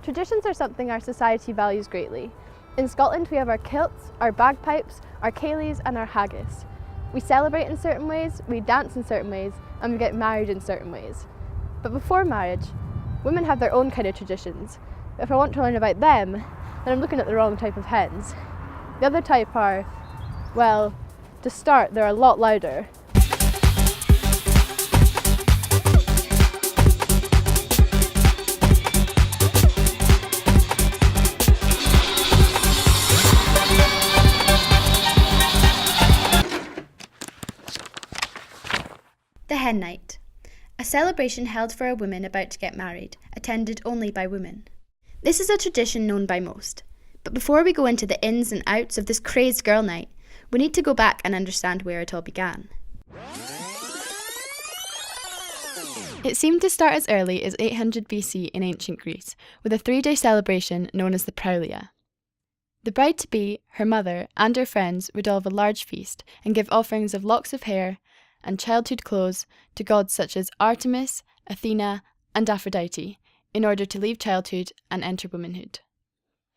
Traditions are something our society values greatly. In Scotland we have our kilts, our bagpipes, our ceilidhs and our haggis. We celebrate in certain ways, we dance in certain ways, and we get married in certain ways. But before marriage, women have their own kind of traditions. If I want to learn about them, then I'm looking at the wrong type of hens. The other type are, well, to start, they're a lot louder. The Hen Night, a celebration held for a woman about to get married, attended only by women. This is a tradition known by most, but before we go into the ins and outs of this crazed girl night, we need to go back and understand where it all began. It seemed to start as early as 800 BC in ancient Greece, with a 3-day celebration known as the Praulia. The bride-to-be, her mother, and her friends would all have a large feast and give offerings of locks of hair and childhood clothes to gods such as Artemis, Athena, and Aphrodite, in order to leave childhood and enter womanhood.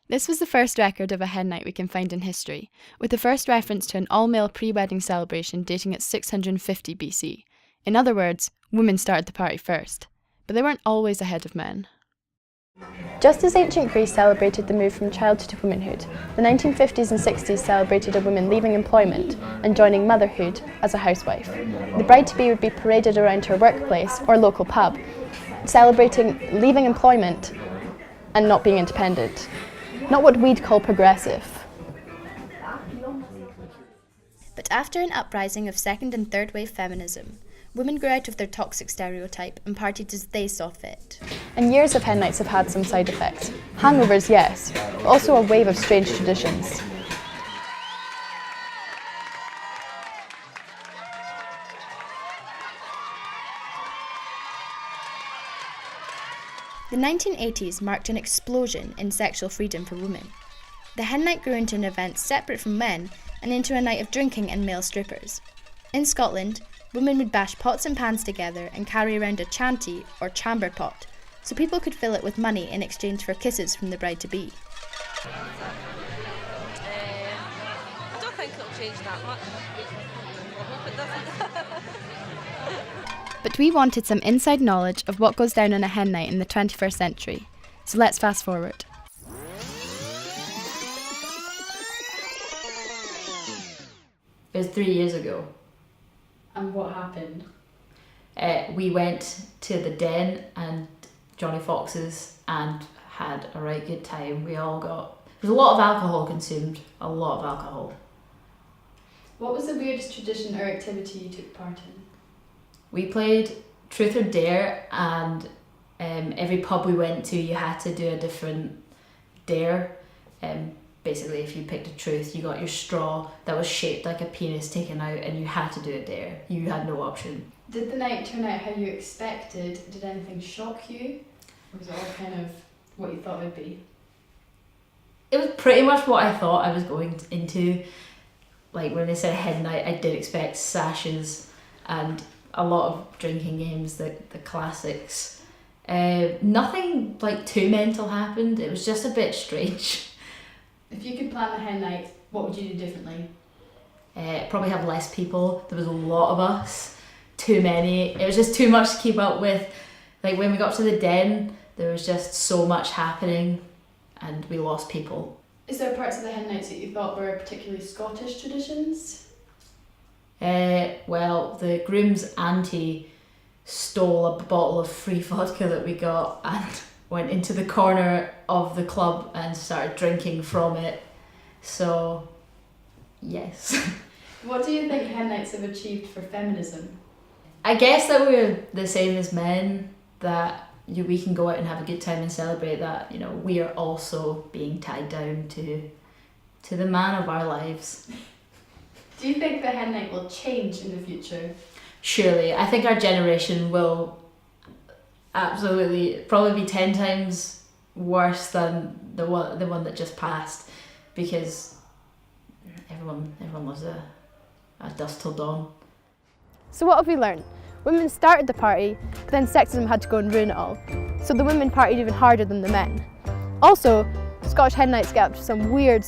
This was the first record of a hen night we can find in history, with the first reference to an all-male pre-wedding celebration dating at 650 BC. In other words, women started the party first, but they weren't always ahead of men. Just as ancient Greece celebrated the move from childhood to womanhood, the 1950s and 60s celebrated a woman leaving employment and joining motherhood as a housewife. The bride-to-be would be paraded around her workplace or local pub, celebrating leaving employment and not being independent. Not what we'd call progressive. But after an uprising of second and third wave feminism, women grew out of their toxic stereotype and partied as they saw fit. And years of hen nights have had some side effects. Hangovers, yes, but also a wave of strange traditions. The 1980s marked an explosion in sexual freedom for women. The hen night grew into an event separate from men and into a night of drinking and male strippers. In Scotland, women would bash pots and pans together and carry around a chanty or chamber pot, so people could fill it with money in exchange for kisses from the bride-to-be. I don't think it'll change that much. I hope it doesn't. But we wanted some inside knowledge of what goes down on a hen night in the 21st century, so let's fast forward. It was 3 years ago. And what happened? We went to the Den and Johnny Fox's and had a right good time. There was a lot of alcohol consumed, a lot of alcohol. What was the weirdest tradition or activity you took part in? We played Truth or Dare, and every pub we went to you had to do a different dare. Basically, if you picked a truth, you got your straw that was shaped like a penis taken out and you had to do a dare. You had no option. Did the night turn out how you expected? Did anything shock you? Or was it all kind of what you thought it would be? It was pretty much what I thought I was going into. Like when they said head night, I did expect sashes and a lot of drinking games, the classics. Nothing like too mental happened. It was just a bit strange. If you could plan the hen night, what would you do differently? Probably have less people. There was a lot of us. Too many. It was just too much to keep up with. Like when we got to the Den, there was just so much happening and we lost people. Is there parts of the hen nights that you thought were particularly Scottish traditions? Well, the groom's auntie stole a bottle of free vodka that we got and went into the corner of the club and started drinking from it. So, yes. What do you think hen nights have achieved for feminism? I guess that we're the same as men, that we can go out and have a good time and celebrate that, we are also being tied down to the man of our lives. Do you think the hen night will change in the future? Surely. I think our generation will absolutely probably be 10 times worse than the one that just passed, because everyone loves a dusk till dawn. So what have we learned? Women started the party, but then sexism had to go and ruin it all. So the women partied even harder than the men. Also, Scottish hen nights get up to some weird